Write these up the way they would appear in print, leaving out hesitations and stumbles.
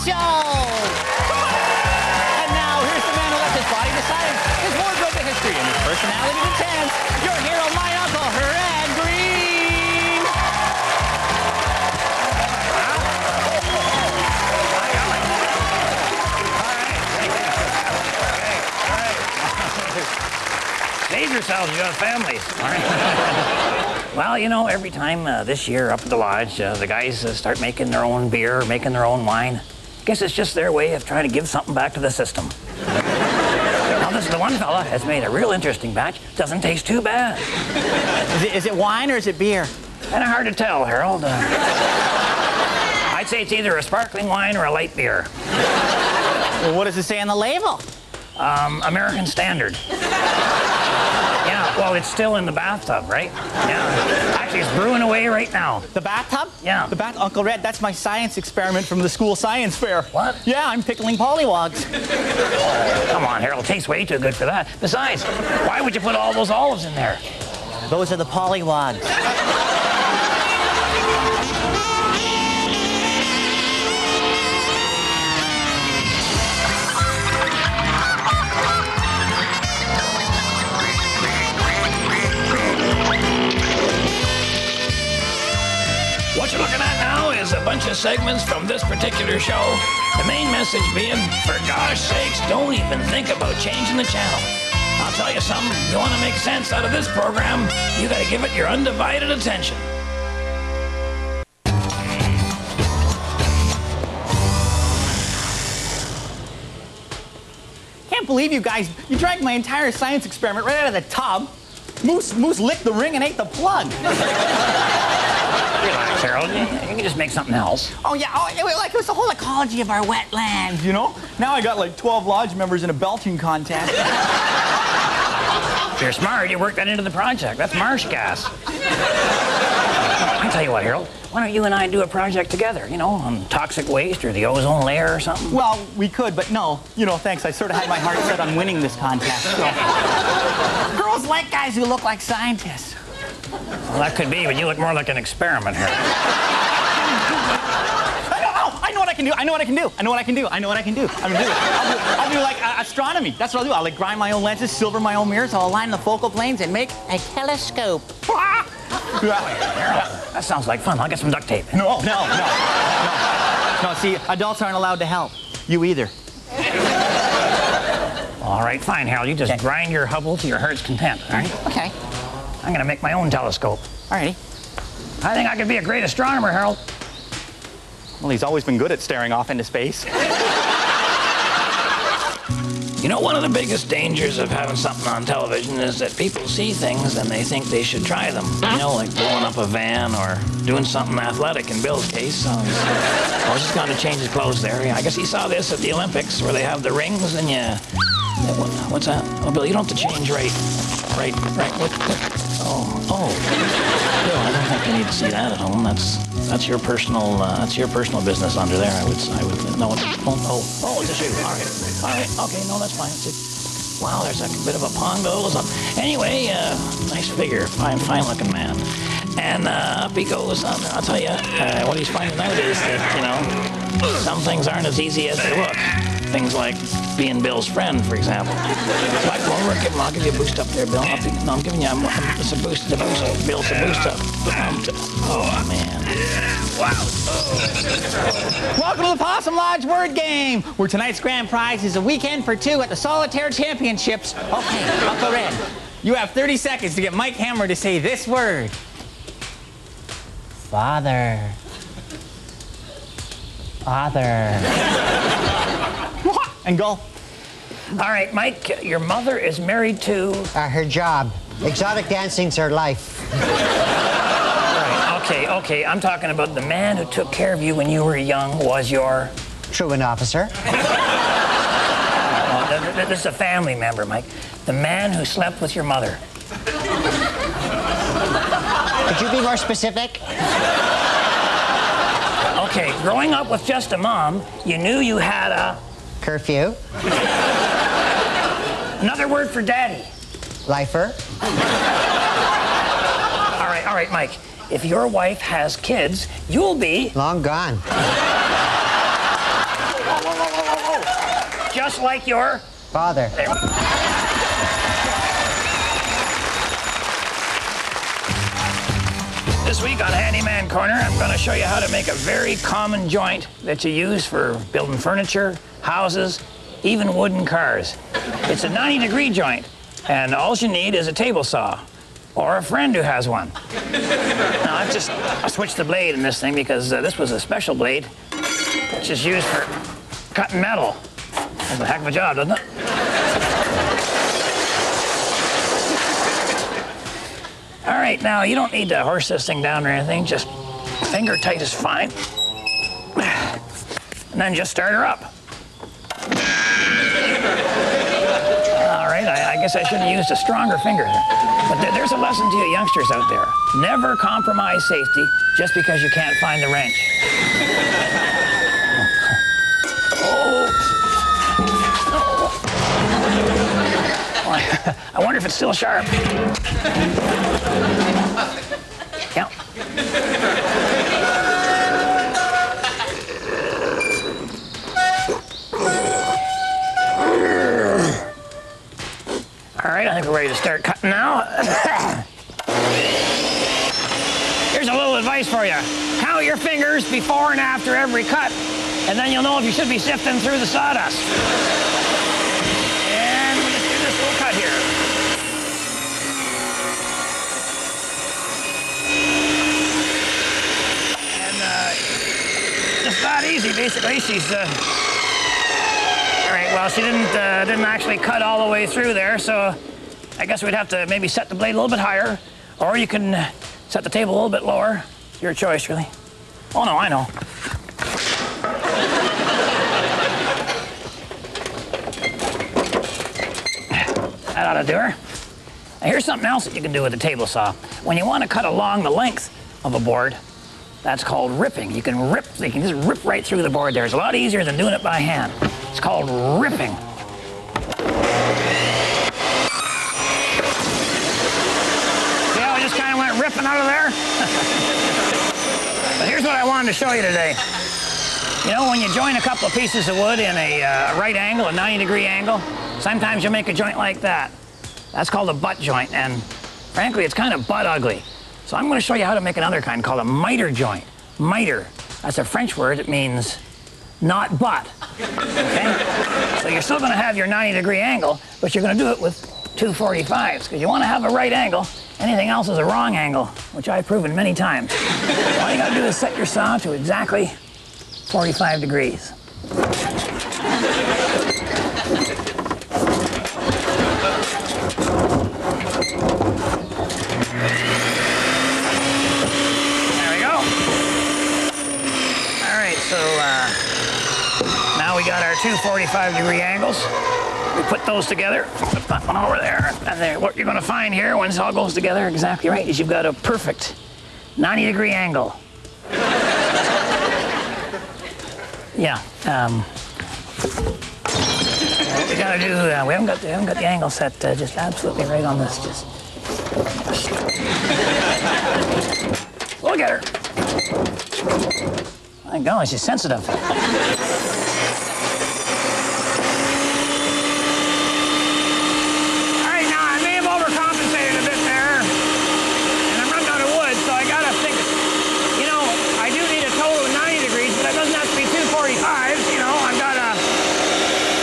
Show! And now, here's the man who left his body to science, his wardrobe to history, and his personality to chance. Your hero, my uncle, Herad Green! Save yourselves, you got families. All right. Well, you know, every time this year up at the lodge, the guys start making their own beer, making their own wine. I guess it's just their way of trying to give something back to the system. Now, this is the one fella has made a real interesting batch. Doesn't taste too bad. Is it wine or is it beer? Kind of hard to tell, Harold. I'd say it's either a sparkling wine or a light beer. Well, what does it say on the label? American Standard. Yeah, well, it's still in the bathtub, right? Yeah. Actually, it's brewing away right now. The bathtub? Yeah. Uncle Red, that's my science experiment from the school science fair. What? Yeah, I'm pickling pollywogs. Come on, Harold, tastes way too good for that. Besides, why would you put all those olives in there? Those are the pollywogs. What you're looking at now is a bunch of segments from this particular show. The main message being, for gosh sakes, don't even think about changing the channel. I'll tell you something, you want to make sense out of this program, you got to give it your undivided attention. Can't believe you guys, you drank my entire science experiment right out of the tub. Moose licked the ring and ate the plug. Relax, Harold. You can just make something else. Oh, yeah. Oh, it was the whole ecology of our wetlands, you know? Now I got like 12 lodge members in a belching contest. If you're smart, you work that into the project. That's marsh gas. I tell you what, Harold. Why don't you and I do a project together, you know, on toxic waste or the ozone layer or something? Well, we could, but no. You know, thanks. I sort of had my heart set on winning this contest, so. Girls like guys who look like scientists. Well, that could be, but you look more like an experiment here. I know what I can do. I know what I can do. I know what I can do. I know what I can do. I'm gonna do it. I'll do like astronomy. That's what I'll do. I'll like grind my own lenses, silver my own mirrors. I'll align the focal planes and make a telescope. That sounds like fun. I'll get some duct tape. No. See, adults aren't allowed to help. You either. All right, fine, Harold. You just grind your Hubble to your heart's content, all right? Okay. I'm gonna make my own telescope. Alrighty. I think I could be a great astronomer, Harold. Well, he's always been good at staring off into space. You know, one of the biggest dangers of having something on television is that people see things and they think they should try them. You know, like blowing up a van or doing something athletic in Bill's case. I was just going to change his clothes there. I guess he saw this at the Olympics where they have the rings and you... What's that? Oh, Bill, you don't have to change right. What? Oh. Bill, I don't think you need to see that at home. That's your personal business under there. I would no. Oh, it's a shoe. All right. Okay, no, that's fine. Wow, there's a bit of a pong goes on. Anyway, nice figure, fine looking man. And up he goes. I'll tell you, what he's finding out is that, you know, some things aren't as easy as they look. Things like being Bill's friend, for example. So I come over and I'll give you a boost up there, Bill. I'm giving you it's a boost. Bill's a boost up. Oh, man. Wow. Welcome to the Possum Lodge Word Game, where tonight's grand prize is a weekend for two at the Solitaire Championships. Okay, Uncle Red, you have 30 seconds to get Mike Hammer to say this word. Father. And go. All right, Mike, your mother is married to... Her job. Exotic dancing's her life. Right, okay. I'm talking about the man who took care of you when you were young was your... Truant officer. This is a family member, Mike. The man who slept with your mother. Could you be more specific? Okay, growing up with just a mom, you knew you had a... Curfew. Another word for daddy. Lifer. All right, Mike. If your wife has kids, you'll be... Long gone. Whoa. Just like your Father. There. This week on Handyman Corner, I'm going to show you how to make a very common joint that you use for building furniture, houses, even wooden cars. It's a 90-degree joint, and all you need is a table saw, or a friend who has one. Now, I switched the blade in this thing because this was a special blade, which is used for cutting metal. That's a heck of a job, doesn't it? All right, now, you don't need to horse this thing down or anything. Just finger tight is fine. And then just start her up. All right, I guess I should have used a stronger finger there. But there's a lesson to you youngsters out there. Never compromise safety just because you can't find the wrench. I wonder if it's still sharp. Yeah. All right, I think we're ready to start cutting now. Here's a little advice for you. Count your fingers before and after every cut, and then you'll know if you should be sifting through the sawdust. And we just do this little cut here. And just that easy, basically. She's all right, well, she didn't actually cut all the way through there, so I guess we'd have to maybe set the blade a little bit higher, or you can set the table a little bit lower. It's your choice, really. Oh, no, I know. That ought to do her. Now, here's something else that you can do with a table saw. When you want to cut along the length of a board, that's called ripping. You can just rip right through the board there. It's a lot easier than doing it by hand. It's called ripping. See how I just kind of went ripping out of there? But here's what I wanted to show you today. You know, when you join a couple of pieces of wood in a right angle, a 90-degree angle, sometimes you'll make a joint like that. That's called a butt joint, and frankly, it's kind of butt ugly. So I'm going to show you how to make another kind called a miter joint. Miter. That's a French word. It means not butt. Okay? So you're still going to have your 90-degree angle, but you're going to do it with 245s, because you want to have a right angle. Anything else is a wrong angle, which I've proven many times. All you got to do is set your saw to exactly 45 degrees. Now we got our two 45-degree angles. We put those together. Put that one over there. And then what you're going to find here, when this all goes together exactly right, is you've got a perfect 90-degree angle. Yeah. What we got to do, we haven't got the angle set just absolutely right on this. Just look at her. My God, she's sensitive. All right, now I may have overcompensated a bit there, and I'm running out of wood, so I gotta think, you know, I do need a total of 90 degrees, but that doesn't have to be 245s, you know,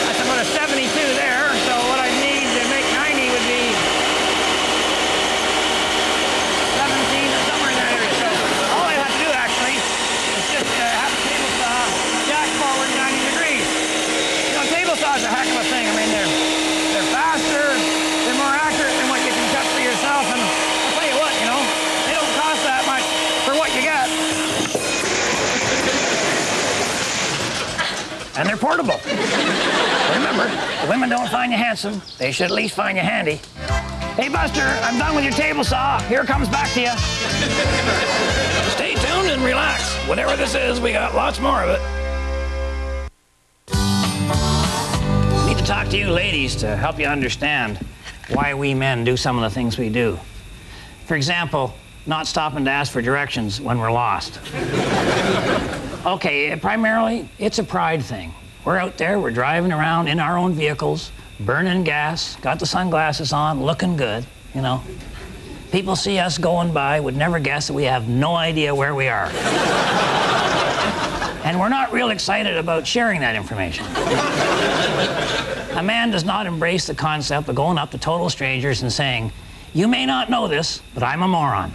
that's about a 72 there, so what I need to make 90 would be 17 or somewhere in that area. So all I have to do, actually, is just have a table saw jack forward 90 degrees. You know, table saws are a heck of a thing. I mean, they're faster, they're more accurate than what you can cut for yourself, and I'll tell you what, you know, they don't cost that much for what you get. And they're portable. Remember, the women don't find you handsome, they should at least find you handy. Hey, Buster, I'm done with your table saw. Here it comes back to you. Stay tuned and relax. Whatever this is, we got lots more of it. I need to talk to you ladies to help you understand why we men do some of the things we do. For example, not stopping to ask for directions when we're lost. Okay, primarily, it's a pride thing. We're out there, we're driving around in our own vehicles, burning gas, got the sunglasses on, looking good, you know. People see us going by, would never guess that we have no idea where we are. And we're not real excited about sharing that information. A man does not embrace the concept of going up to total strangers and saying, "You may not know this, but I'm a moron."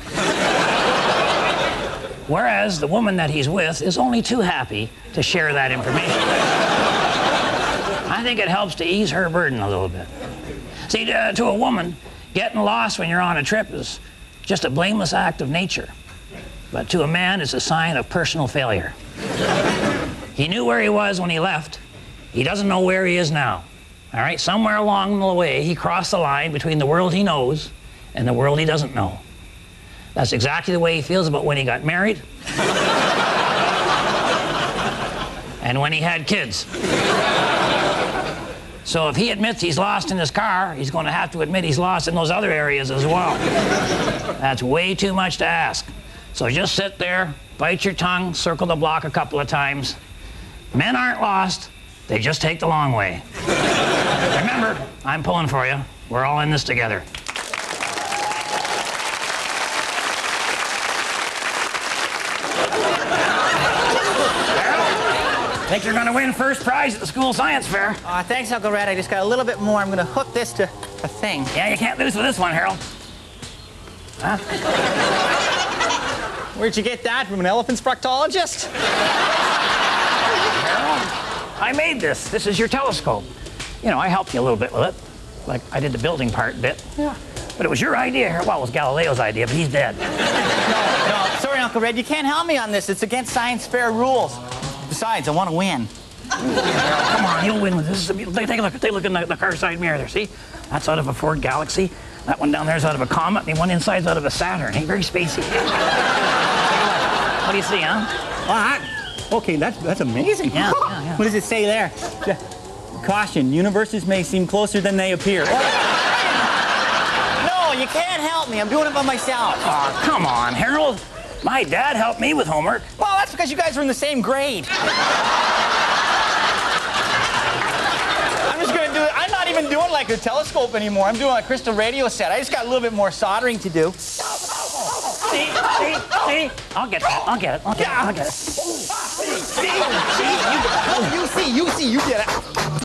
Whereas the woman that he's with is only too happy to share that information. I think it helps to ease her burden a little bit. See, to a woman, getting lost when you're on a trip is just a blameless act of nature. But to a man, it's a sign of personal failure. He knew where he was when he left. He doesn't know where he is now. All right, somewhere along the way, he crossed the line between the world he knows and the world he doesn't know. That's exactly the way he feels about when he got married and when he had kids. So if he admits he's lost in his car, he's going to have to admit he's lost in those other areas as well. That's way too much to ask. So just sit there, bite your tongue, circle the block a couple of times. Men aren't lost, they just take the long way. Remember, I'm pulling for you. We're all in this together. I think you're going to win first prize at the school science fair. Thanks, Uncle Red. I just got a little bit more. I'm going to hook this to a thing. Yeah, you can't lose with this one, Harold. Huh? Where'd you get that? From an elephant's proctologist? Harold, I made this. This is your telescope. You know, I helped you a little bit with it. Like, I did the building part bit. Yeah. But it was your idea, Harold. Well, it was Galileo's idea, but he's dead. No, sorry, Uncle Red. You can't help me on this. It's against science fair rules. Besides, I want to win. Come on, you'll win with this. Take a look. Take a look in the car side mirror there. See? That's out of a Ford Galaxy. That one down there is out of a Comet, and the one inside's out of a Saturn. Ain't very spacey. What do you see, huh? Okay, that's amazing. Yeah. What does it say there? Caution, universes may seem closer than they appear. No, you can't help me. I'm doing it by myself. Oh, come on, Harold. My dad helped me with homework. Well, that's because you guys were in the same grade. I'm just going to do it. I'm not even doing like a telescope anymore. I'm doing a crystal radio set. I just got a little bit more soldering to do. See? I'll get that. I'll get it. You get it.